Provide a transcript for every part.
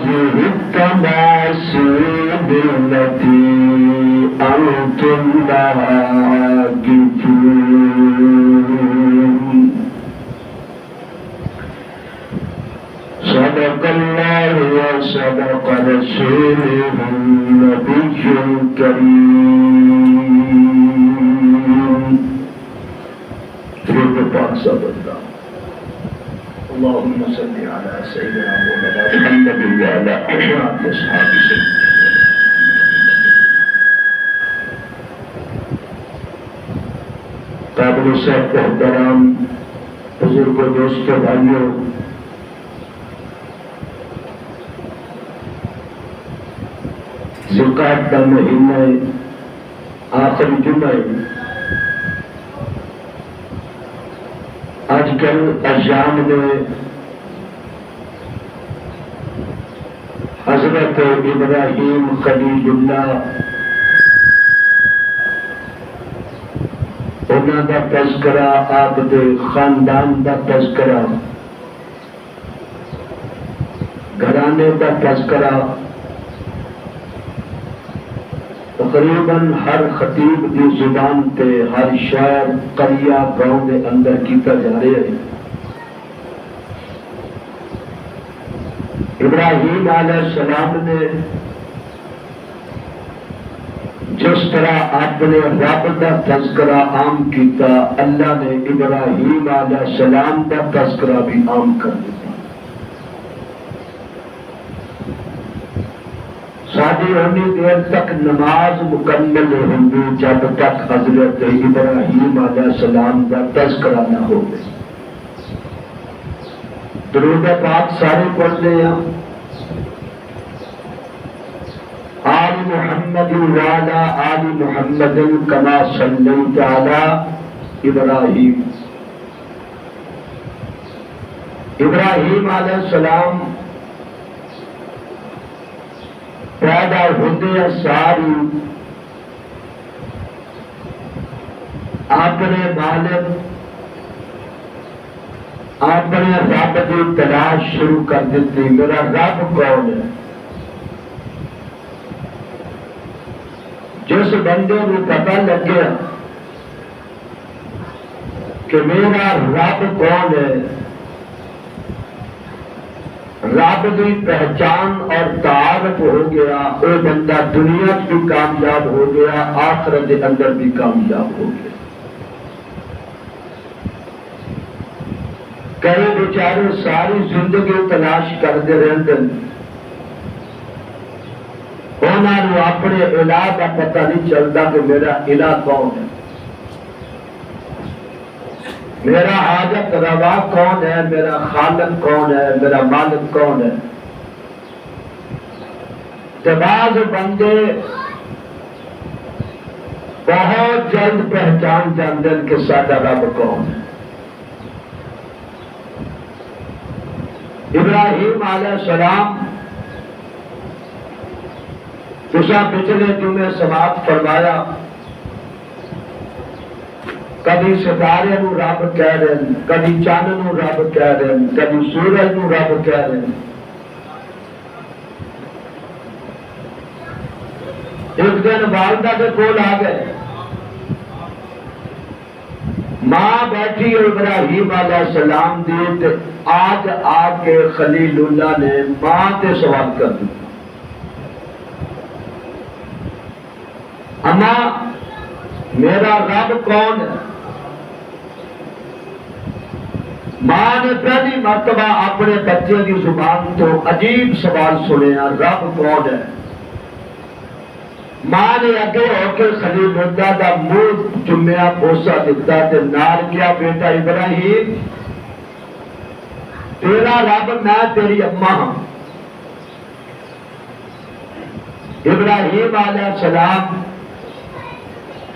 هذه التماثيل التي أنتم لها عاكفون صدق الله وصدق رسوله النبي الكريم. درود پاک صلی اللہ اللهم صل على سيدنا مولانا محمد وعلى آله وصحبه وسلم. قابل صاحب محترم بزرگوں دوستوں بھائیوں، ذوالقعدہ کا مہینہ آخری جمعہ آج کل ایام میں حضرت ابراہیم خلیل اللہ انہوں کا تذکرہ، آپ کے خاندان کا تذکرہ، گھرانے کا تذکرہ تقریباً ہر خطیب کی زبان تے ہر شہر قریہ گاؤں کے اندر کیتا جا رہا ہے. ابراہیم علیہ السلام نے جس طرح اپنے رب کا تذکرہ عام کیتا، اللہ نے ابراہیم علیہ السلام کا تذکرہ بھی عام کر دیا. ساری انی دیر تک نماز مکمل ہوگی جب تک حضرت ابراہیم علیہ السلام کا تذکرہ نہ ہو. درود پاک سارے پڑھتے ہیں. آل محمد وعلی آل محمد کما صلیت علی ابراہیم. ابراہیم علیہ السلام پیدا ہوتے ساری اپنے مالک اپنے رب کی تلاش شروع کر دیتی. میرا رب کون ہے؟ جس بندے کو پتہ لگیا کہ میرا رب کون ہے، رب کی پہچان اور تعارف ہو گیا، وہ بندہ دنیا بھی کامیاب ہو گیا، آخرت کے اندر بھی کامیاب ہو گیا. کئی بیچارے ساری زندگی تلاش کرتے رہتے ہیں، انہوں اپنے الہ کا پتہ نہیں چلتا کہ میرا الہ کون ہے، میرا حاجت روا کون ہے، میرا خالق کون ہے، میرا مالک کون ہے. بعض بندے بہت جلد پہچان جاتے ہیں کہ ساڈا رب کون ہے. ابراہیم علیہ السلام تساں پچھلے جمعے سماعت فرمایا، کبھی ستارے نو رب کہہ رہے ہیں، کبھی چاند نو رب کہہ رہے ہیں، کبھی سورج نو رب کہہ رہے ہیں. ایک دن والدہ کے کول آ گئے، ماں بیٹھی ابراہیم علیہ السلام دی، آج آ کے خلیل اللہ نے ماں تے سوال کر دیا، اما میرا رب کون ہے؟ ماں نے پہلی مرتبہ اپنے بچے کی زبان تو عجیب سوال سنیا، رب کون ہے؟ ماں نے اگے ہو کے خلیل اللہ کا منہ چومیا، بوسا دیتا تے نال کیا، بیٹا ابراہیم تیرا رب میں تیری اما ہوں. ابراہیم علیہ السلام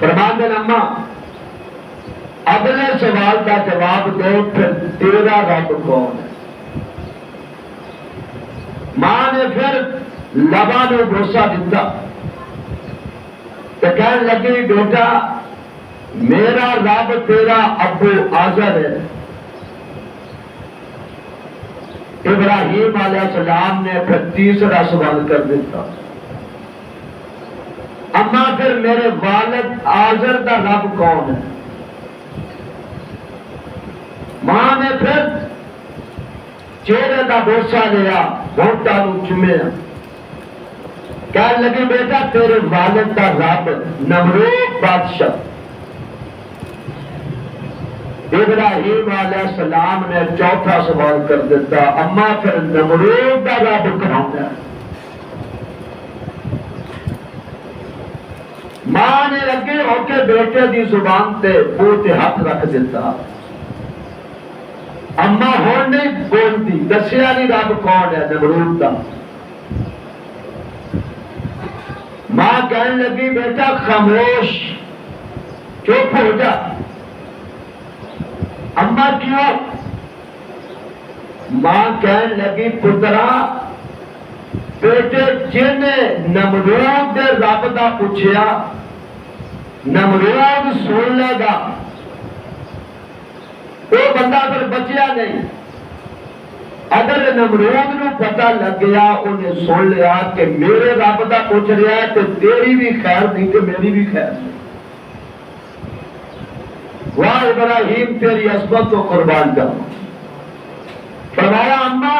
فرماندے اما اگلے سوال کا جواب دے، پھر تیرا رب کون ہے؟ ماں نے پھر لبا نو بوسا دیتا تو کہنے لگی، بیٹا میرا رب تیرا ابو آزر ہے. ابراہیم علیہ السلام نے پھر تیسرا سوال کر دیتا، اما پھر میرے والد آزر کا رب کون ہے؟ ماں نے پھر چہرے کا بوسا لیا، ہونٹاں نوں چومیا، کہنے لگی بیٹا تیرے والد کا رب نمرود بادشاہ۔ ابراہیم علیہ السلام نے چوتھا سوال کر دیتا، اما پھر نمرود کا رب کون ہے؟ ماں نے لگے ہو کے بیٹے دی زبان تے منہ تے ہاتھ رکھ دیتا، اما ہون نہیں بولتی، دسیا نہیں رب کون ہے نمرود کا۔ ماں کہنے لگی بیٹا خاموش، چپ ہو جا۔ اما کیوں؟ ماں کہنے لگی پترا بیٹے جن نمرود دے رب دا پوچھیا نمرود سن لے گا، وہ بندہ پھر بچیا نہیں۔ اگر نمرود نو پتہ لگ گیا، انہیں سن لیا کہ میرے رب دا پوچھ رہا ہے تو تیری بھی خیر نہیں کہ میری بھی خیر نہیں۔ واہ ابراہیم تیری عصمت کو قربان جاؤں۔ فرمایا اما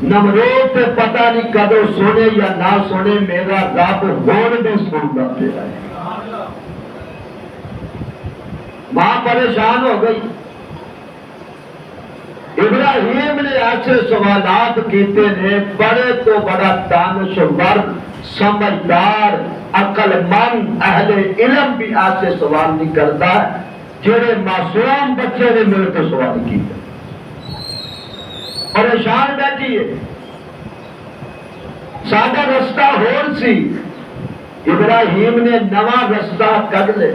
نمرود سے پتہ نہیں کدو سنے یا نہ سنے، میرا رب ہون بھی سنتا پیا ہے۔ ماں پریشان ہو گئی۔ ابراہیم نے ایسے سوالات کیتے نے، بڑے تو بڑا دانشور سمجھدار عقل مند اہل علم بھی ایسے سوال نہیں کرتا جڑے معصوم بچے نے میرے کو سوال کیتے۔ پریشان بیٹھی ہے، سادہ رستہ ہور سی، ابراہیم نے نواں رستہ کڈ لے۔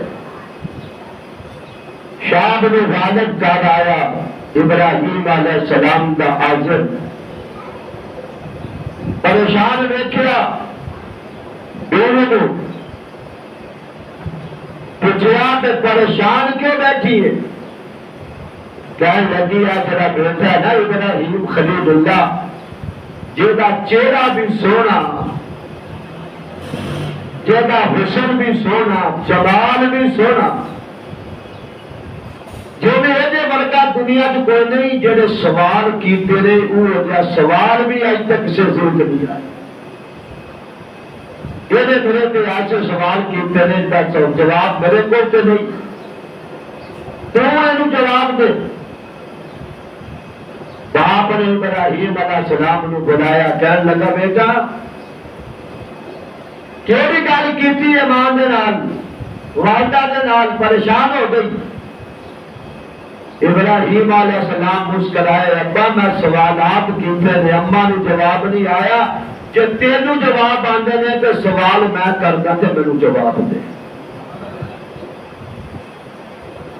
شام نے والد کر آیا ابراہیم علیہ السلام کا آزر، پریشان ویکھیا، دونوں پوچھیا کہ پریشان کیوں بیٹھی ہے؟ کہنے لگی ہے تیرا بیٹا ہے نا ابراہیم خلیل اللہ، جیدا چہرہ بھی سونا، جیدا حسن بھی سونا، جمال بھی سونا، جو بھی ایجے ورگا دنیا چ کوئی نہیں، جڑے سوال کیتے نے وہ جا سوال بھی اج تک کسی ضرورت نہیں آئے۔ یہ میرے تے ایسے سوال کیتے نے جواب میرے کو تے نہیں، تو یہ جواب دے۔ باپ نے ابراہیم علیہ السلام نے بلایا، کہنے لگا بیٹا کیڑی گل کیتی ہے ماں دے نال والدہ دے نال؟ پریشان ہو گئی۔ ابراہیم علیہ السلام مسکرائے، ابا میں سوالات کیتے نے، اما نو جواب نہیں آیا، جے تینوں جواب آندے نے تو سوال میں کردا تے مینوں جواب دے۔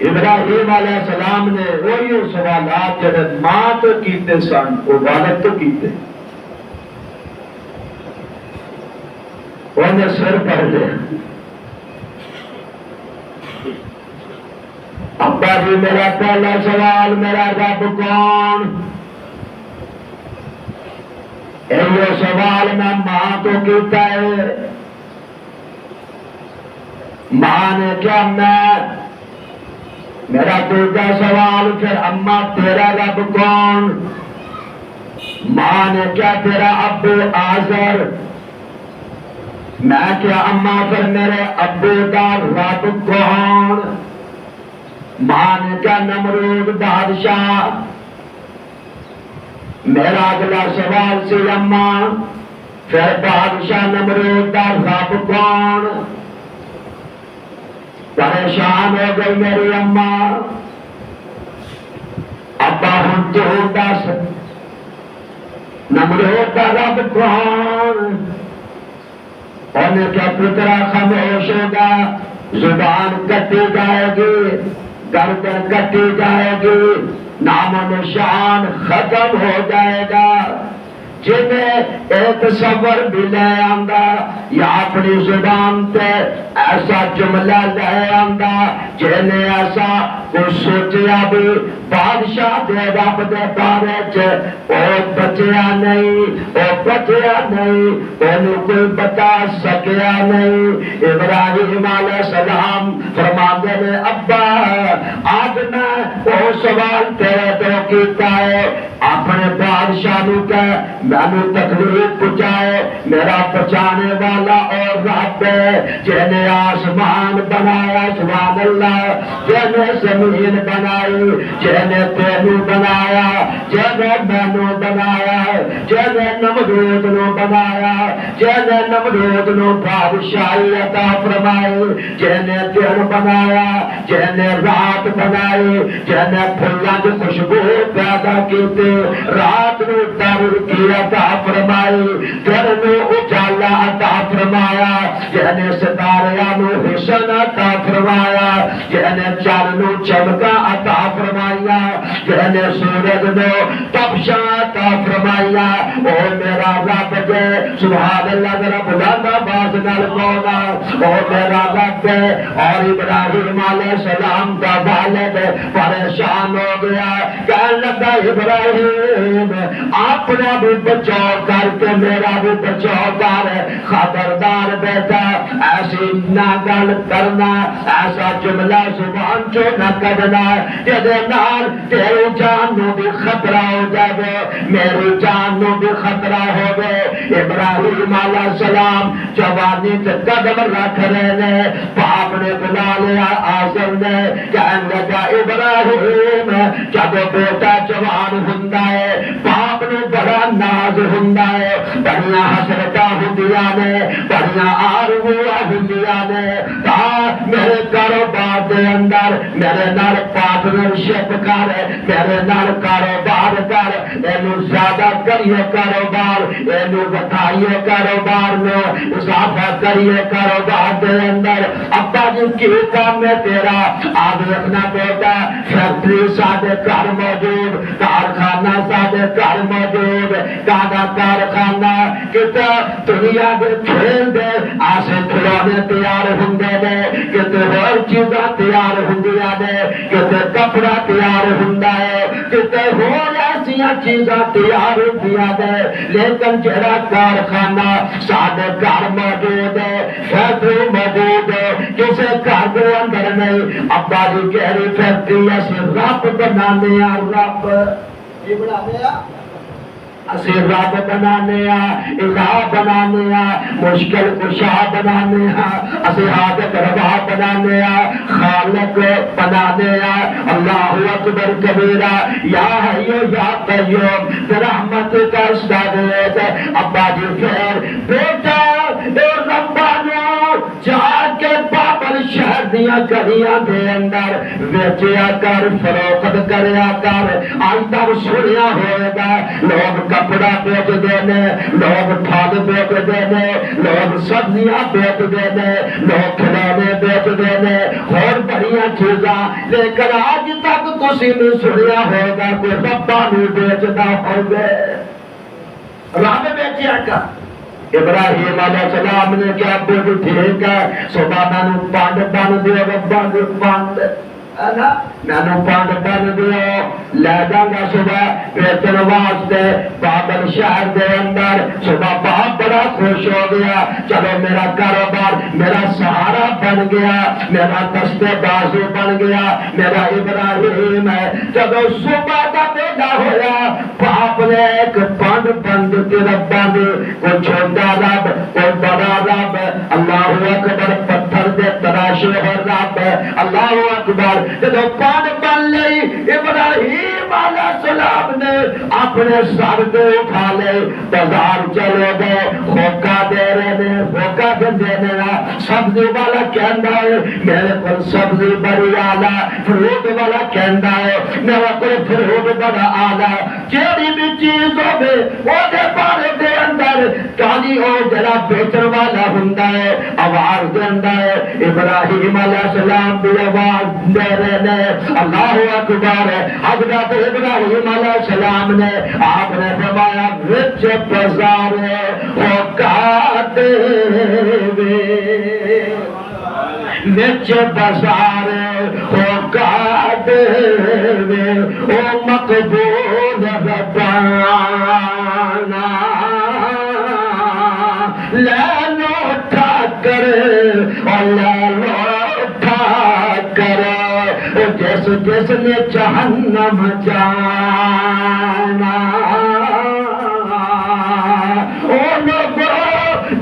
ابراہیم علیہ السلام نے وہی سوالات جڑے ماں تو کیتے سن وہ والد تو کیتے، انہیں سر پڑھ لیا۔ ابا جی میرا پہلا سوال، میرا رب کون؟ یہ سوال میں ماں تو کیتا ہے۔ ماں نے کیا میرا دوسرا سوال پھر اما تیرا رب کون؟ ماں نے کیا تیرا ابو آزر؟ میں کیا اما پھر میرے ابو کا رب کون؟ ماں نے کیا نمرود بادشاہ؟ میرا اگلا سوال سی اما پھر بادشاہ نمرود کا رب کون؟ پریشان ہو گئی میری اما۔ ابا ہم تو دس نمرود کا رب کون؟ انہیں کیا پترا خاموش ہوگا، زبان کٹی جائے گی، گردن کٹی جائے گی، نام و نشان ختم ہو جائے گا۔ جنہیں ایک تصور بھی لے آندا یا اپنی زبان تے ایسا جملہ لے آندا جن ایسا کو سوچیا بھی بادشاہ دے رب دے بارے چ او بچیا نہیں، او بچیا نہیں، انہوں کوئی بتا سکیا نہیں۔ ابراہیم علیہ السلام فرماندے نے ابا آج میں وہ سوال تیرے تو کیتا ہے، اپنے بادشاہ نو کہ مینو تکلیف پہنچائے، میرا بچانے والا اور رب ہے جن نے آسمان بنایا سبحان اللہ، جن نے زمین بنائی، جن نے تینو بنایا، جن نے مینو بنایا، جن نے نمرود نو بنایا، جن نے نمرود نو بادشاہی عطا فرمائی، جن نے دن بنایا، جن نے رات بنائی، جن نے پھلاں دی خوشبو پیدا کیتے، رات نو تاریکی عطا فرمائی، دن نو اجالا عطا فرمایا، جن نے ستاریاں نو حسن عطا فرمایا، جن نے چاند نو چمکا عطا فرمایا، جن نے سورج نو تپشا عطا فرمایا۔ او میرا رب جے سبحان اللہ ذرا بلند آواز نال بولا، او میرا رب ہے۔ اور ابراہیم علیہ السلام کا والد پریشان ہو گیا، کہنے لگا ابراہیم اپنا بھی بچاؤ کر کے میرا بھی بچاؤ کر، خبردار بیٹا ایسی نہ گل کرنا، ایسا جملہ زبان چو نہ کرنا جدے نال تیری جان نو بھی خطرہ ہو جائے، میری جان نو بھی خطرہ ہو گئے۔ ابراہیم علیہ السلام جوانی تے قدم رکھ رہے ہیں، باپ نے بلا لیا آزر نے، کہنے لگا ابراہیم جب بیٹا جوان ہوندا ہے باپ نے بڑا ناز ہوندا ہے، بڑیاں حسرتاں ہوندیاں نے، بڑیاں آرزواں ہوندیاں نے، تا میرے کاروبار دے اندر میرے نال پارٹنرشپ کر، میرے نال کاروبار کر، اینو زیادہ کریے کاروبار، اینو بتائیے کاروبار میں اضافہ کریے کاروبار دے اندر۔ ابا جی کی کام ہے تیرا؟ آج رکھنا بیٹا فیکٹری سادے گھر موجود، کارخانہ سادے گھر موجود، کادا کارخانہ کتا دنیا دے کھیل دے آسے کھلونے تیار ہوندے نے، کتے ہر چیزاں تیار ہوندیاں نے، کتے کپڑا تیار ہوندا ہے، کتے ہور ایسیاں چیزاں تیار ہوندیاں نے، لیکن جڑا کارخانہ سادے گھر موجود ہے، فیکٹری موجود ہے، کسے گھر دے اندر نہیں۔ ابا جی کہہ رہی فیکٹری ایسے رب بنانے آ، رب یہ بنانے آ، اسی رب بنانے آ، الہ بنانے آ، مشکل کشا بنانے آ، اسی حاجت روا بنانے آ، خالق بنانے آ۔ اللہ اکبر کبیرہ، یا حی یا قیوم برحمت کا استغیث۔ ابا جی پھر بیٹا اے ربانو جا کے بابل شہر دیا گلیاں دے اندر ویچیا کر، فروخت کریا کر، آج تک سنیا ہوئے گا لوگ کپڑا بیچ دینے، لوگ پھل بیچ دینے، لوگ سبزیاں بیچ دینے، لوگ کھلونے بیچ دینے اور بڑیاں چیزاں، لیکن آج تک کسی نے سنیا ہوگا کہ ربا نہیں بیچنا ہوگا، رب بیچیا کر۔ ابراہیم علیہ السلام نے کیا بولی ٹھیک ہے صبح میں نے پانڈ بن دیا، بند پانڈ میں پانڈ بن دیا، لے جاؤں گا صبح بیچن واسطے بابل شہر دے اندر۔ صبح باپ بڑا خوش ہو گیا، چلو میرا کاروبار میرا سہارا بن گیا، میرا دستے بازو بن گیا، میرا ابراہیم ہے۔ جب صبح کا بیٹا ہویا باپ نے ایک پانڈ بند کی رب باندھی، کوئی چھوٹا رب کوئی بڑا رب، اللہ اکبر پتھر دے تراشے ہو رب، اللہ اکبر۔ جب پانڈ بن لئی ابراہیم علیہ السلام نے اپنے سر دے اٹھا لے، بازار چلے گئے، ہوکا دے رہے ہیں، ہوکا دینے نا، سبزی والا کہندا ہے میرے کو سبزی بڑی آلہ، فروٹ والا کہندا ہے میرے کو فروٹ بڑا آلہ، جیڑی بھی چیز ہوگی وہ دے بارے دے اندر کانی ہو جڑا بیچن والا ہوندا ہے آواز دیندا ہے۔ ابراہیم علیہ السلام بھی آواز دے رہے ہیں، اللہ اکبر۔ حضرت ابراہیم علیہ السلام نے آپ نے فرمایا وچ بازار ہوکا دے وچ بازار لے لو اٹھا کر اور لے لو اٹھا کر جس جس نے جہنم جانا او لوگو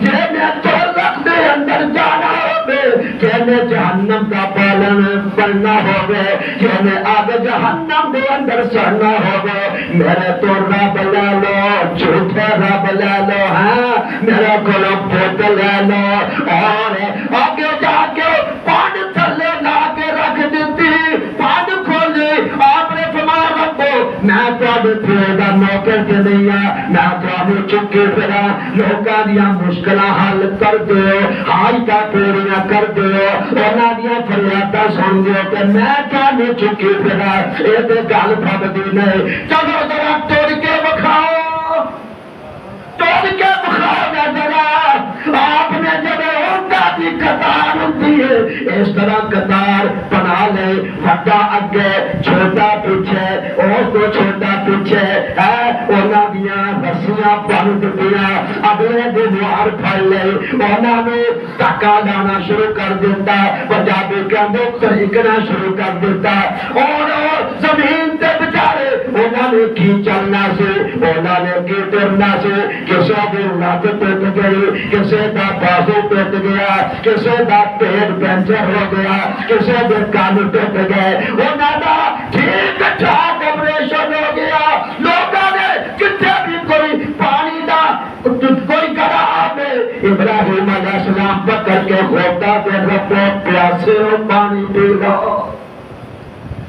جنہیں دوزخ دے اندر جانا ہوگے جنہیں جہنم کا پالن بننا ہوگے جنہیں آگ جہنم دے اندر سڑنا ہوگے میرے تو رب لے لو جھوٹے رب لے لو میرے کلو پوت لے لو اور آگے جا کے پان تھلے لا کے رکھ دیتی پان کھولی آپ نے فرمایا ربو میں تو پھر دا نوکر کے نہیں میں تو چکے پھرا لوگاں دیا مشکلہ حل کر دیو حاجتاں پوریاں کر دیو انہاں دیا فریاداں سن دیو کہ میں تو چکے پھرا اے تے گل پھبدی نہیں چلو ذرا توڑ کے بکھاؤ توڑ کے بکھاؤ گا ذرا آپ نے جب ہوتا دی قطار ہوتی ہے اس طرح قطار بنا لے بڑا اگے چھوٹا پیچھے اور کو چھوٹا پیچھے انہاں دیاں رسیاں بند دیا اگلے دیوار پھڑ لے انہاں نے ٹکا لانا شروع کر دیتا پنجابی کا طریقنا شروع کر دیتا اور زمین تے بچارے انہاں نے کی چلنا سے انہاں نے کی ٹرنا سے کسے دی لات ٹوٹ گئی کسے دا بازو ٹوٹ گیا کسے دا پیٹ پنچر ہو گیا کسے دے کان ٹوٹ گئے انہاں دا ٹھیک ٹھاک آپریشن ہو گیا لوگاں نے کتنے بھی کوئی پانی دا کوئی گڑا آگے ابراہیم علیہ السلام پکڑ کے ہوتا دے ربو پیاسے ہو پانی پی لو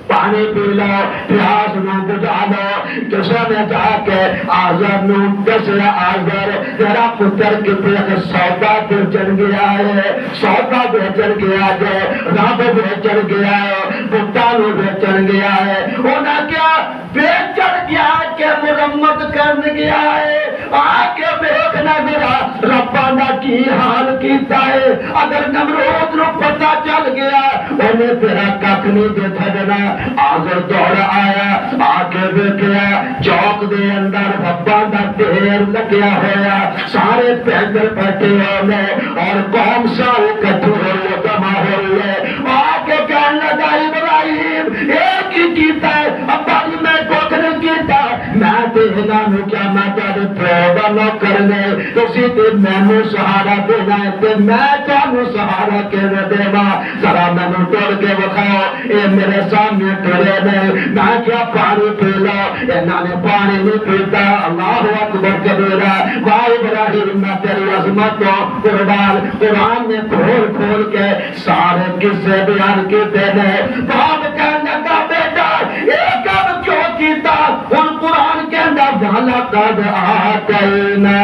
پانی پی لو پیاس نہ بجھا لو کسے نے جا کے آزر نو دسیا آزر تیرا پتر کتنے سودا بیچن گیا ہے سودا بیچن گیا ہے رب بیچن گیا ہے پتا نو بیچن گیا ہے انہیں کیا بیچن گیا کہ مرمت کرن گیا ہے آکے بیچنا میرا ربا نہ کی حال کیتا ہے اگر نمرود نو پتا چل گیا انہیں تیرا کک نہیں دے چھڑنا آگر دوڑ آیا آگے بیٹھیا چوک دے اندر ربا دا ڈھیر لگیا ہوا سارے پیدل بیٹھے ہوئے اور قوم سارے کٹھے ہوئے جمع ہوئے آگے کہنے لگا ابراہیم ایک ہی کیتا ہے ابا جی میں کچھ نہیں کیتا میں دینا نو کیا میں تیرے پروبا نہ کرنے تسی تے میں سہارا دینا ہے تے میں چاہوں سہارا کہنے دینا ذرا میں نو توڑ کے بکھاؤ اے میرے سامنے ٹرے نہیں میں کیا پانی پی لو انہاں نے پانی نہیں پیتا اللہ اکبر کبیرہ واہ ابراہیم میں تیری عظمت کو قربان قرآن نے کھول کھول کے سارے قصے بیان کیتے ہیں باپ کہنے لگا بیٹا یہ کب کیوں کیتا ان قرآن کے اندر وَلَقَدْ آتَيْنَا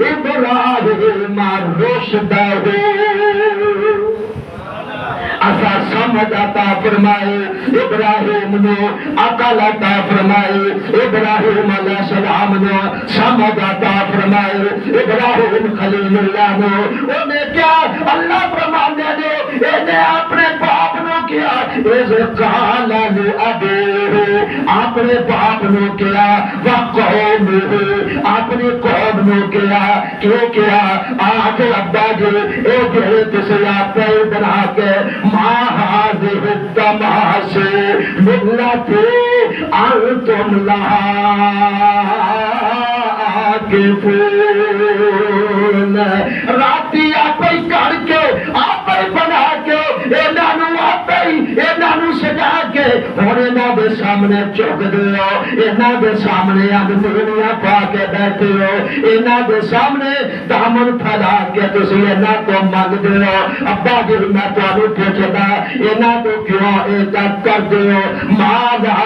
إِبْرَاهِيمَ رُشْدَهُ اسا سمجھ عطا فرمائے ابراہیم نو عقل عطا فرمائے ابراہیم علیہ السلام نو سمجھ عطا فرمائے ابراہیم خلیل اللہ نو انہیں کیا اللہ فرمانے نے انہیں اپنے باپ نو کیا اذ قال لأبيه اپنے باپ نو کیا وقومه اپنی قوم نو کیا کیوں کیا آج ابا جی ایک تسیا پہ بنا کے ما هذه التماثيل التي أنتم لها عاكفون راتی آپ ہی کر کے آپ ہی بنا کے انہاں نو سجا کے ہن انہاں دے سامنے چک دیو انہاں دے سامنے اگنیاں پا کے بیٹھے ہو انہاں دے سامنے دامن پھیلا کے تسی انہاں تو منگ دیو ابا جی میں تانوں پوچھدا انہاں تو کیوں ایسا کر دیو ماذا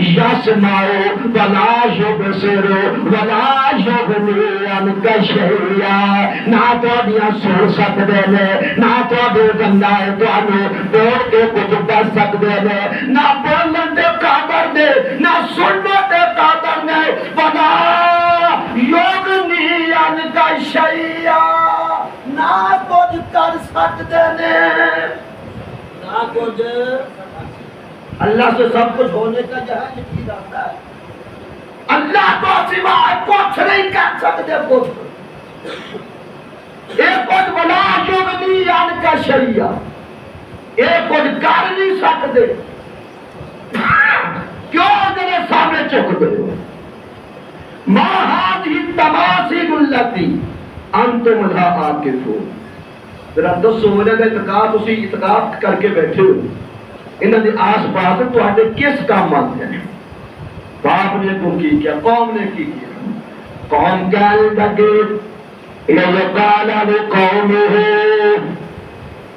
یسمعو ولا یبصرو ولا یغنی عنک شیئا نہ تو دیا سن سکدے نے نہ تو دے گندا ہے تانوں توڑ کے کچھ دس سکدے نے نہ بولن دے قادر نے نہ سننے دے قادر نے ولا یغنی عنک شیئا نہ کچھ کر سکدے نے نہ کچھ اللہ سے سب کچھ ہونے کا جہاں یقین آتا ہے اللہ کو سوائے کچھ نہیں کر سکتے پتر یہ کچھ بلا یغنی عن کا شریعہ یہ کچھ کر نہیں سکتے کیوں میرے سامنے چک دے ما هذه التماثيل التي انتم لها عاكفون ذرا دسو مجھے اعتقاد اسی اعتقاد کر کے بیٹھے ہو انہاں دے آس پاس تواڈے کس کام آتے ہیں باپ نے تو کی کیا قوم نے کی کیا قوم کہنے لگے قال لقومه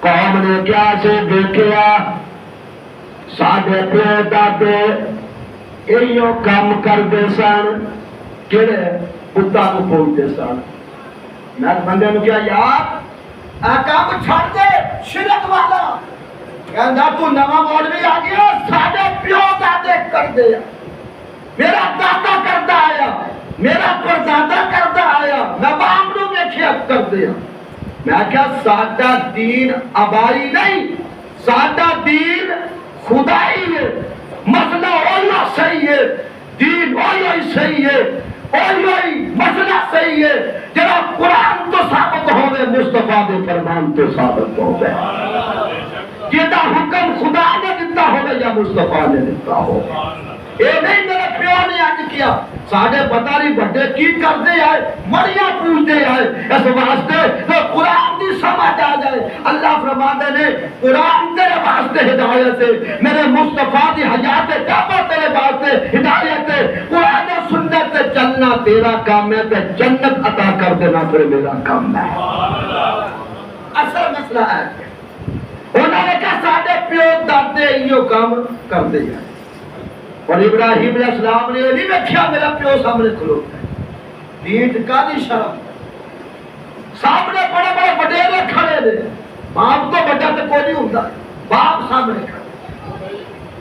قوم نے کیا سے دیکھیا ساڈے پیو دادے ایو کام کردے سن کہڑے بتا کو پوچھتے سن میں بندے نو کیا یار آ کام چھڑ دے شرک والا کہندا تو نواں مولوی آ گیا ساڈے پیو دادے کر دے میرا دادا کردا آیا میرا پردادا کردا آیا میں باپ نو ویکھیا کر دیا میں کہا ساڈا دین آبائی نہیں ساڈا دین خدائی ہے مسئلہ اولا صحیح ہے دین اولا ہی صحیح ہے اولا مسئلہ صحیح ہے جب قرآن تو ثابت ہوئے مصطفیٰ دے فرمان تو ثابت ہوئے جیدہ حکم خدا نے دیتا ہوئے یا مصطفیٰ نے دیتا ہوئے اے نہیں میرے پیو نے آج کیا ساڑھے پتہ نہیں بڑھے کی کر دے آئے مریاں پوچھ دے آئے اس واسطے تو قرآن دی سمجھ آ جائے اللہ فرماتے نے قرآن تیرے واسطے ہدایت ہے میرے مصطفیٰ دی حیات کعبہ تیرے واسطے ہدایت ہے قرآن و سنت چلنا تیرا کام ہے تے جنت عطا کر دینا پھر میرا کام ہے اصل مسئلہ ہے انہوں نے کہا ساڑھے پیو دادے یہ کام کر دے جائے اور ابراہیم علیہ السلام نے نہیں دیکھا میرا پیو سامنے کھلوتا ہے دین کا دی شرم سامنے بڑے بڑے وڈیرے کھڑے نے باپ تو بڑا تو کوئی نہیں ہوتا باپ سامنے کھڑے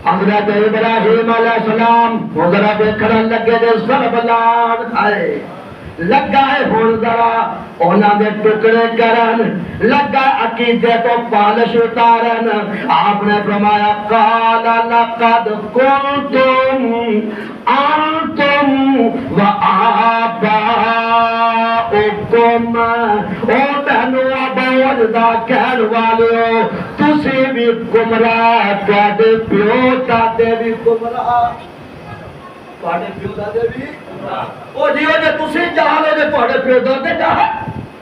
حضرت ابراہیم علیہ السلام وہ ذرا دیکھنے لگے دے سر بلان آئے لگا ہے ہون ذرا اونا دے ٹکڑے کرن لگا عقیدے تو پالش اتارن آپ نے فرمایا قال لقد کنتم انتم و آباؤکم او بہنو آبا وجدہ کہن والے ہو تسی بھی گمراہ تواڈے پیو دادے بھی گمراہ تواڈے پیو دادے بھی او جیو جے تسی جہالو جے تواڈے پیو دادے جہال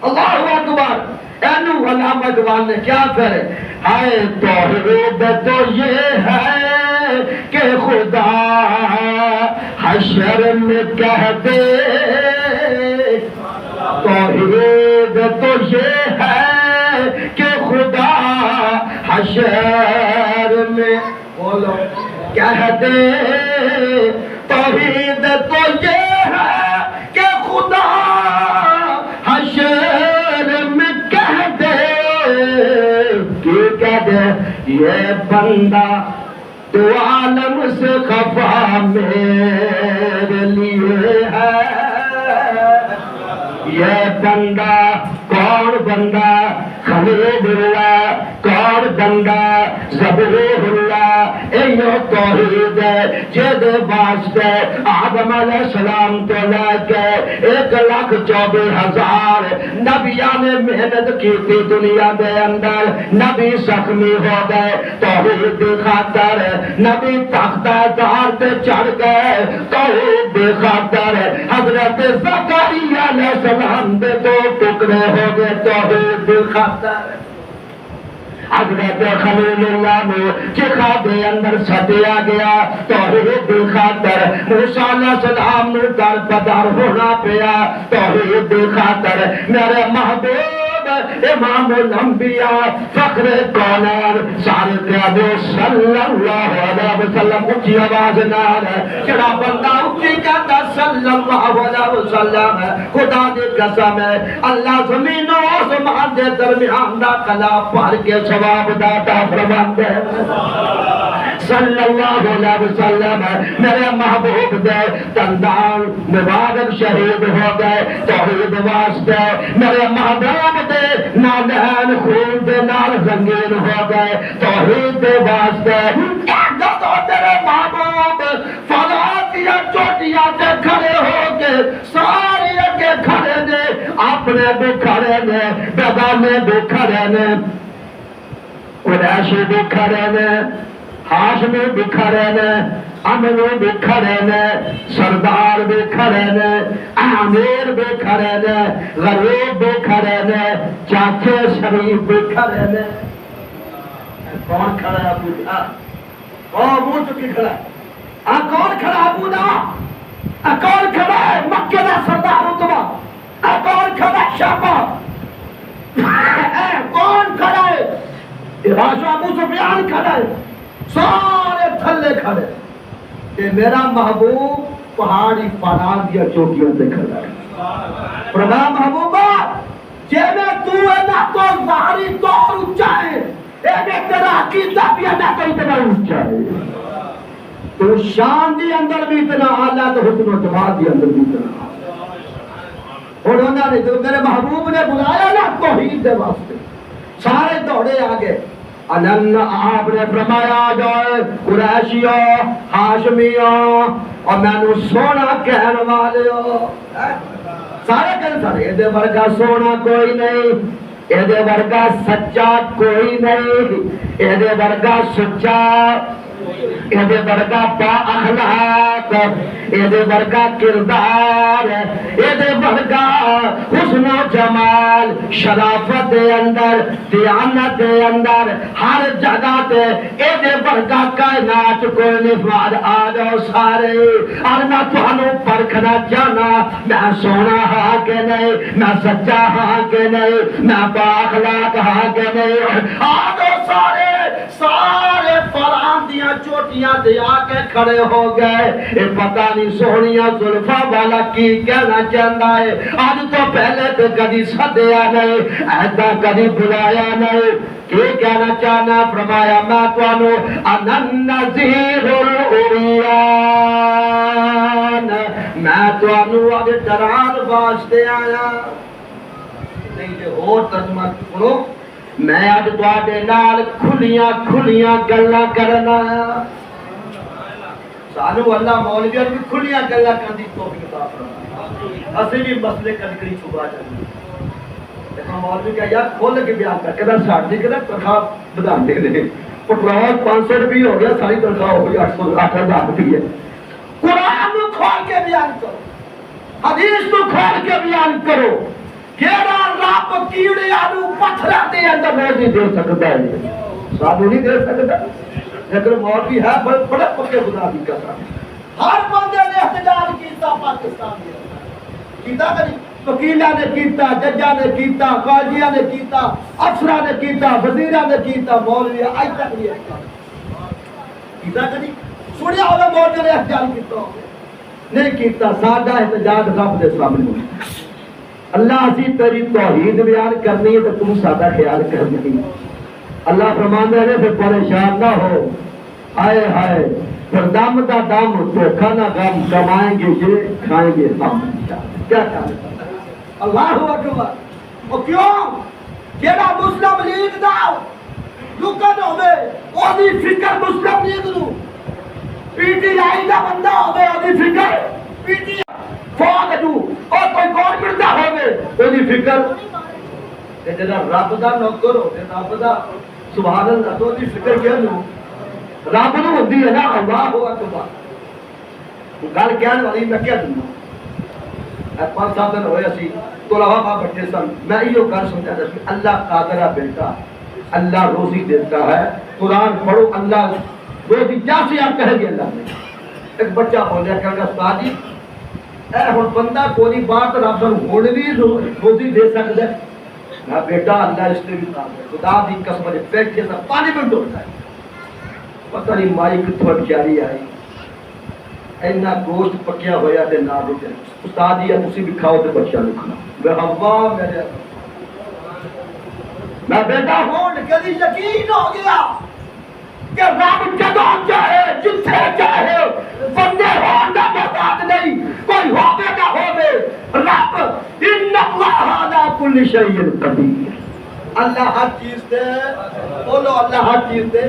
اللہ اکبر اینو علامہ اقبال نے کیا کرے ہائے توحید تو یہ ہے کہ خدا حشر میں کہہ دے توحید تو یہ ہے کہ خدا حشر میں بولو کہہ دے توحید تو یہ ہے کہ خدا حشر میں کہہ دے کہ کہہ دے یہ بندہ تو عالم سے خفا میرے لیے ہے یہ بندہ کون بندہ خلیل اللہ کون بندہ ذبیح اللہ ایو توحید ہے جد واسطے آدم علیہ السلام تو لے کے 1,24,000 نبیان نے محنت کی تھی دنیا دے اندر نبی زخمی ہو گئے توحید خاطر نبی تختہ دار تے چڑھ گئے توحید خاطر حضرت زکریا علیہ السلام دے 2 ٹکڑے ہو گئے توحید خاطر حضرت خلیل اللہ نے چکھا دے اندر سٹیا گیا توحید خاطر موسیٰ علیہ السلام نے در بدر ہونا پیا توحید خاطر میرے محبوب امام الانبیاء فخر کونین سارے پیادے صلی اللہ علیہ وسلم اچھی آواز نال جڑا بندہ اچھی کہتا صلی اللہ علیہ وسلم خدا دی قسم ہے اللہ زمین و آسمان دے درمیان دا کلا پڑھ کے ثواب داتا فرماندے صلی اللہ علیہ وسلم میرے محبوب دے دندان مبارک شہید ہو گئے توحید واسطے میرے محبوب دے نالین خون دے نال رنگین ہو گئے توحید واسطے جب تیرے محبوب فلاتیاں چوٹیاں تے کھڑے ہو کے ساری اگے اپنے بھی کھڑے نے بیگانے بھی کھڑے نے قریشی بھی کھڑے نے ہاشمی بھی کھڑے نے امنو بھی کھڑے نے سردار بھی کھڑے نے امیر بھی کھڑے نے غریب بھی کھڑے نے چاچے شریف بھی کھڑے نے کون کھڑا ہے ابو جہل منہ چکی کھڑا ہے کون کھڑا ہے ابو جہل کون کھڑا ہے مکے کا سردار رتبہ کون کھڑا ہے شابہ کون کھڑا ہے بادشاہ ابو سفیان کھڑا ہے سارے تھلے کھڑے کہ میرا محبوب پہاڑی پہاڑ دیا چوٹیوں سے کھڑا ہے فرمایا محبوبہ جینے تو ہے نہ تو ظاہری طور اونچا ہے ایک تیرا عقیدہ بھی ہے نہ تو اتنا اونچا ہے تو شان دی اندر بھی اتنا اعلیٰ تو حسن و جمال دی اندر بھی اتنا اور انہوں نے جو میرے محبوب نے بلایا نا توحید دے واسطے سارے دوڑے آگے انن آپ نے فرمایا جائے قریشیوں ہاشمیوں اور میں نے سونا کہنے والے ہو سارے کہنے سارے یہ ورگا سونا کوئی نہیں یہ ورگا سچا کوئی نہیں یہ ورگا سچا یہ ورگا با اخلاق یہ ورگا کردار یہ ورگا حسن و جمال شرافت دے اندر دیانت دے اندر ہر جگہ تے یہ ورگا کائنات کو نفاد آ جاؤ سارے اور میں تھانوں پرکھنا چاہنا میں سونا ہاں کہ نہیں میں سچا ہاں کہ نہیں میں با اخلاق ہاں کہ نہیں آ جاؤ سارے سارے فرحان دیاں چوٹیاں دے آ کے کھڑے ہو گئے یہ پتہ نہیں سونیاں زلفا والا کی کہنا چاہتا ہے آج تو پہلے تو کبھی سدیا نہیں ایسا کبھی بلایا نہیں کی کہنا چاہنا فرمایا میں توانو انن نذیر الاریان میں توانو اب ڈران واسطے آیا نہیں جو اور ترجمہ کرو میں آج تواڈے نال کھلیاں کھلیاں گلاں کرنا سانو اللہ مولویاں بھی کھلیاں گلاں کرن دی توفیق عطا فرمائے اسی بھی مسئلے کڑکڑی چھپا جاندے دیکھو مولوی کہا یار کھول کے بیان کر کے ساڑھی کے تنخواہ بدھان دے دے پٹرول 500 روپے ہو گیا ساری تنخواہ ہو گئی 800 روپے قرآن کو کھول کے بیان کرو حدیث کو کھول کے بیان کرو کیڑا رب کیڑے آنو پتھرا دے اندر روزی دے سکتا ہے سانو نہیں دے سکتا لیکن مولوی ہے بڑے پکے خدا کی قسم ہر بندے نے احتجاج کیتا پاکستان میں کیتا کہ وکیلاں نے کیتا ججاں نے کیتا قاضیاں نے کیتا افسراں نے کیتا وزیراں نے کیتا مولوی اج تک نہیں کیتا کہ سنیا ہوگا مولوی نے احتجاج کیتا نہیں کیتا سادہ احتجاج رب دے سامنے اللہ اسی تیری توحید بیان کرنی ہے تو تم سادہ خیال کرنی اللہ فرماندے ہیں پھر پریشان نہ ہو آئے ہائے پھر دم دا دم دھوکھا نہ غم کمائیں گے یہ کھائیں گے ہم کیا کہا اللہ اکبر وہ کیوں جیڑا مسلم لیگ دا لکن ہوئے اودی فکر مسلم league know P T I دا بندہ ہوئے اودی فکر پی ٹی فوق جو اور کوئی گورنمنٹ دا ہوئے اودی فکر جڑا رب دا نوکر ہوے رب دا سبحان اللہ تو دی فکر کیا نو رب نو ہوندی ہے نا اللہ اکبر گل کہن والی میں کیا دوں 5 دن ہوئے اسی تو لوا بیٹھے سن میں یہ گل سمجھا کہ اللہ قادر ہے بیٹا اللہ روزی دیتا ہے قرآن پڑھو اللہ روزی جیسے آپ کہیں گے اللہ نے ایک بچہ بولیا کہ استاد جی اے ہن بندہ کوئی بات رب نو ہن بھی روزی دے سکدا ہے نہ بیٹا اللہ اس نے بھی کہا خدا دی قسم دے بیٹھے سا 5 منٹ ہوتا ہے پتہ نہیں مائی کتھوں جاری آئی اینا گوشت پکیا ہویا تے نہ روٹے استاد جی تسی بھی کھاؤ تے بچہ نو کھاؤ میں اللہ میرے میں بیٹا ہوں کدی یقین ہو گیا کہ رب جدوں چاہے جتھے چاہے بندے ہون دا محتاج نہیں کوئی ہوے نہ ہوے رب ان اللہ علی کل شیء قدیر اللہ ہر چیز دے بولو اللہ ہر چیز دے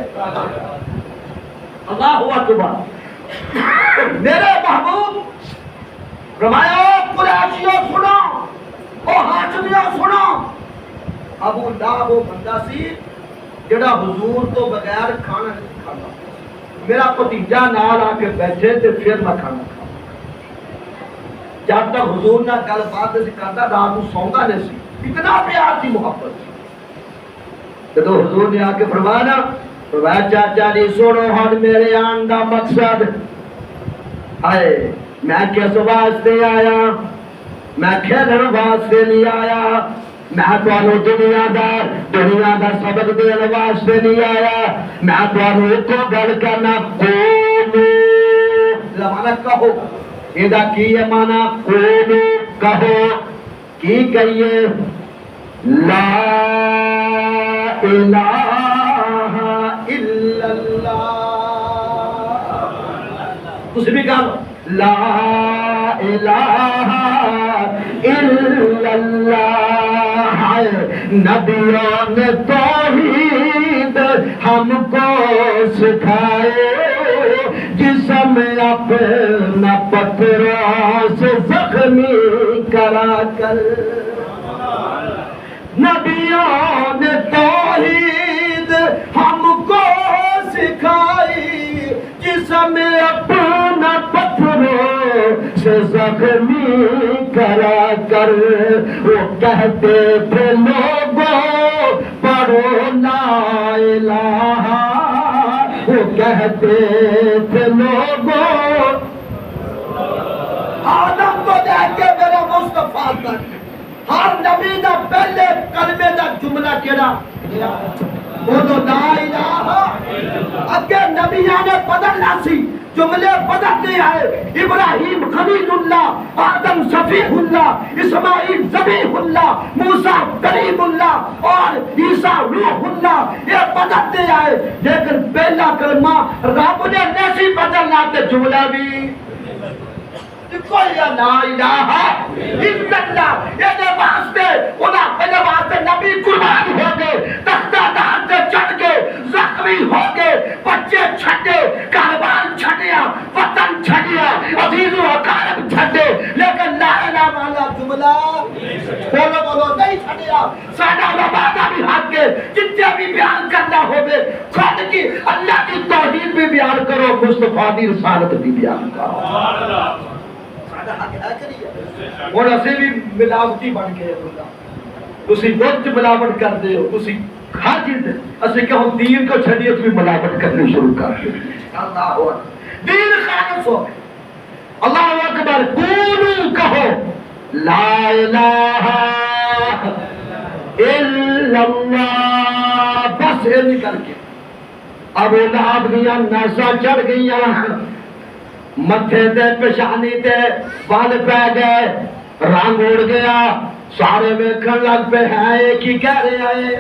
اللہ اکبر میرے محبوب فرمایا قریشیوں سنو او وہ بندہ سی جڑا حضور تو بغیر کھانا نہیں کھاتا. میرا بھتیجا نال آ کے بیٹھے تے پھر میں کھانا کھاؤں. جب تک حضور نہ گل بات نہیں کرتا رات کو سوندا نہیں سی. اتنا پیار تھی, محبت تھی. جب حضور نے آ کے فرمایا چاچا جی سنو ہن میرے آن دا مقصد ہے. میں کس واسطے آیا؟ میں کھیلن واسطے نہیں آیا. میں تمہیں دنیا دا سبق دین واسطے نہیں آیا. میں تمہیں ایک گل کرنا, قولو زمانہ کہو. یہ کی ہے مانا؟ قولو کہو. کی کہیے؟ لا الہ الا اللہ. تسی بھی کہو لا الہ الا اللہ. نبیوں نے توحید ہم کو سکھائے, جسم اپنا پتھروں سے زخمی کرا کر. نبیوں نے توحید ہم کو سکھائی, جسم اپنا پتھروں سے زخمی کرا کر. وہ کہتے تھے لوگوں پڑھو لا الہ, وہ کہتے تھے لوگوں. آدم کو دیکھ کے میرا مصطفیٰ تک ہر نبی دا پہلے کلمے دا جملہ کیڑا؟ وہ تو لا الہ. اگے نبیاں نے بدلنا سی, جملے بدلتے آئے. ابراہیم خلیل اللہ, آدم صفیح اللہ, اسماعیل ذبیح اللہ, موسیٰ کلیم اللہ اور عیسیٰ روح اللہ. یہ بدلتے آئے, لیکن پہلا کلمہ رب نے نہیں بدلنا تے جملہ بھی کوئی لا الہ الا اللہ. یہ واسطے انہاں واسطے نبی قربان ہو گئے, تختہ دار سے چڑھ گئے, زخمی ہو گئے, بچے چھڈے, کاروبار چھڈیا, وطن چھڈیا, عزیز و اقارب چھڈے, لیکن لا الہ والا جملہ بولو نہیں چھڈیا. ساڈا وعدہ بھی حق ہے, جتنے بھی بیان کرنا ہوگے خود کی اللہ کی توحید بھی بیان کرو, مصطفیٰ کی رسالت بھی بیان کرو. اور اسے بھی ملاوٹی بن گئے. تسی دودھ ملاوٹ کر دے ہو, تسی ہر چیز اسے کہو دین کو چھڑیے تو بھی ملاوٹ کرنی شروع کر دے. اللہ اکبر, دین خالص ہو. اللہ اکبر. قولو کہو لا الہ الا اللہ. بس یہ نہیں کر کے اب اولاد گیا ناسا چڑھ گیا, متھے تے پیشانی تے بال پہ گئے, رنگ اڑ گیا, سارے ویکھن لگ پہ ہیں یہ کی کہہ رہے ہیں.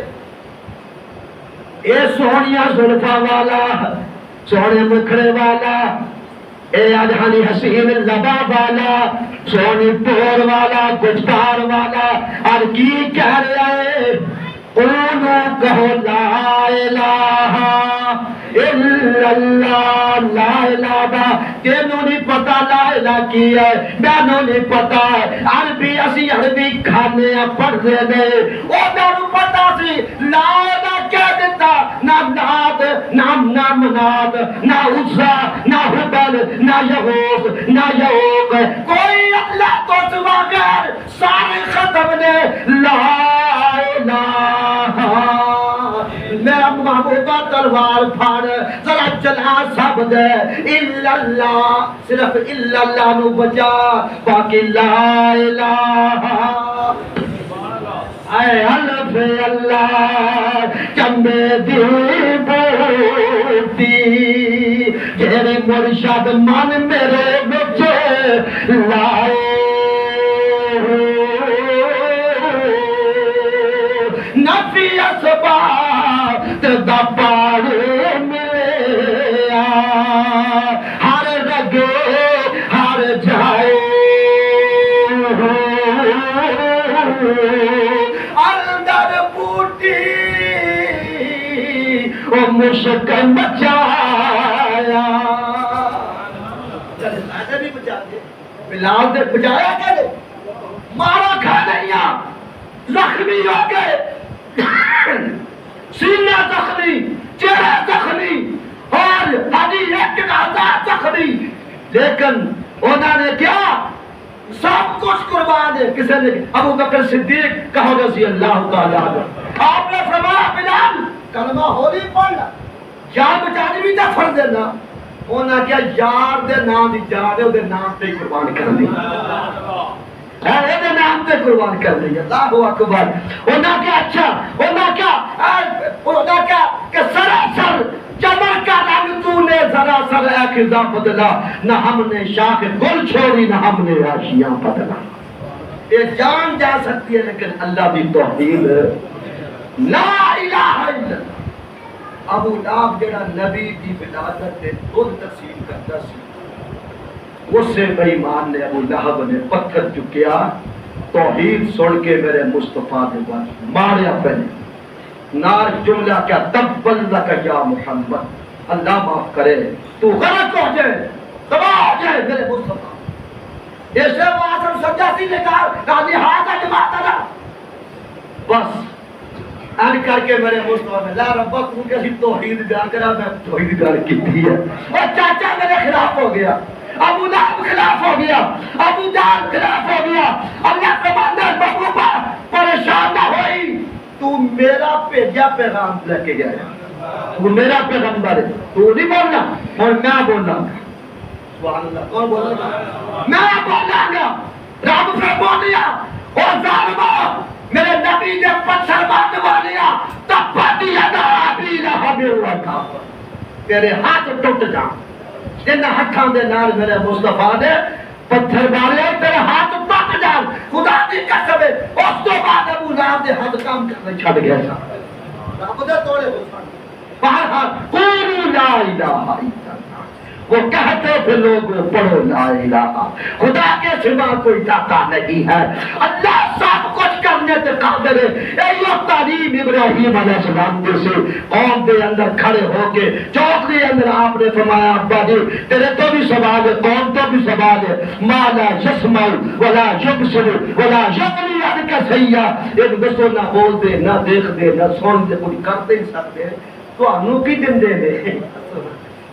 اے سونیا زلفاں والا, سونے مکھڑے والا, اے اجہانی حسین لبا والا, سونی ٹور والا, گفتار والا, اور کی کہہ رہے ہیں؟ قولو کہو لا الہ الا اللہ. لا الہ تینوں نہیں پتا لا الہ کی ہے, مینوں نہیں پتا. عربی اسی عربی کھانے پڑھتے نے, وہ مینوں پتا سی لا الہ کہہ دیتا. نہ ناد, نہ مناد, نہ عزا, نہ حبل, نہ یغوث, نہ یعوق, کوئی اللہ تو سوا غیر, سارے ختم نے لا الہ. میرا محبوبہ تلوار پھاڑ ذرا چلا سب دے الا اللہ, صرف الا اللہ نو بچا, باقی لا الہ. اے الف اللہ چمبے دی بوتی, جیرے مرشد من میرے بچے لائے, نفی اسباب دا پاڑے ملیا, ہر رگے ہر جائے, اندر بوٹی او مشک بچایا. چلے سادہ بھی بچا دے, بلال دے بچایا کہ دے, مارا کھا دیا, زخمی ہو گئے, سینہ زخمی، چہرہ زخمی اور ہدی 1000 زخمی، لیکن انہوں نے کیا سب کچھ قربان ہے. کسی نے ابو بکر صدیق کہا رضی اللہ تعالیٰ عنہ، آپ نے فرمایا بلال کلمہ ہولی پڑھنا یا بچانے بھی تھا فرض دینا. انہوں نے کیا یار دے نام دی جان ہے دے نام تے قربان کر دی، دے نام تے قربان کر دی. اللہ اکبر. انہوں نے کیا اچھا انہوں نے کیا کہ سراسر چمر کا رنگ تو نے ذرا سر اے خزاں بدلا، نہ ہم نے شاخ گل چھوڑی نہ ہم نے آشیاں بدلا. یہ جان جا سکتی ہے لیکن اللہ بھی توحید لا الہ الا اللہ. ابو لہب جڑا نبی کی ولادت سے خود تقسیم کرتا سی، اس سے بے ایمان نے ابو لہب نے پتھر چکیا توحید سن کے میرے مصطفیٰ نے بات ماریا پہلے نار جملہ کیا تبل لک یا محمد، اللہ معاف کرے تو غلط ہو جائے تباہ ہو جائے میرے مصطفیٰ. ایسے واسم سجاسی نے کہا لہذا جماعت اللہ بس ان کر کے میرے مصطفیٰ میں لا ربا تو کسی توحید بیان کرا، میں توحید بیان کی تھی ہے. اور چاچا میرے خلاف ہو گیا، ابو لہب خلاف ہو گیا، ابو جہل خلاف ہو گیا. اللہ کے بندے محبوبہ پریشان نہ ہوئی، تو میرا بھیجا پیغام لے کے گیا، وہ میرا پیغمبر ہے، تو نہیں بولنا اور میں بولنا گا. سبحان اللہ. کون بولے گا؟ میں بولنا گا. رب پہ بول دیا اور ظالمہ میرے نبی نے پتھر مارنے والیا تبت یدا ابی لہب و، تیرے ہاتھ ٹوٹ جان. جن ہاتھاں دے نال میرے مصطفیٰ نے پتھر مارے تیرے ہاتھ ٹوٹ جان. خدا دی قسم ہے اس تو بعد ابو لہب دے ہاتھ کام کرنے چھڈ گیا تھا. رب دے توڑے بہرحال قولوا لا الہ الا اللہ، وہ کہتے تھے لوگوں پڑھو لا الہ، خدا کے سوا کوئی داتا نہیں ہے، اللہ سب کچھ کرنے تے قادر ہے. ایو تعلیم ابراہیم علیہ السلام جیسے قوم دے اندر کھڑے ہو کے چوک دے اندر آپ نے فرمایا ابا جی تیرے تو بھی سوال ہے، قوم تو بھی سوال ہے. ما لا یسمع ولا یبصر ولا یغنی عنک شیئا، ایک دوسرے نہ بول دے نہ دیکھ دے نہ سن دے کچھ کر نہیں سکتے. تو انو کی دن دے دے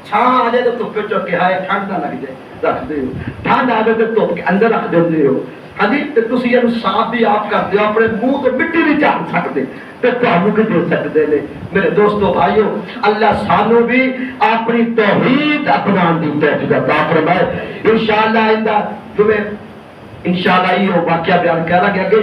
چھاں آجے تو تپے چوکے آئے ٹھنڈ نہ لگ جائے رکھ دے ہو، ٹھنڈ آجے تو تپ کے اندر رکھ دے ہو. حدیث تسی یہ صاف بھی آپ کرتے ہو، اپنے منہ تو مٹی نہیں چاہ سکتے تو تمہیں کی دے سکتے ہیں. میرے دوستو بھائیو اللہ سانو بھی اپنی توحید اپنان دی توفیق عطا فرمائے. انشاءاللہ آئندہ تمہیں انشاءاللہ یہ واقعہ بیان کرا گیا کہ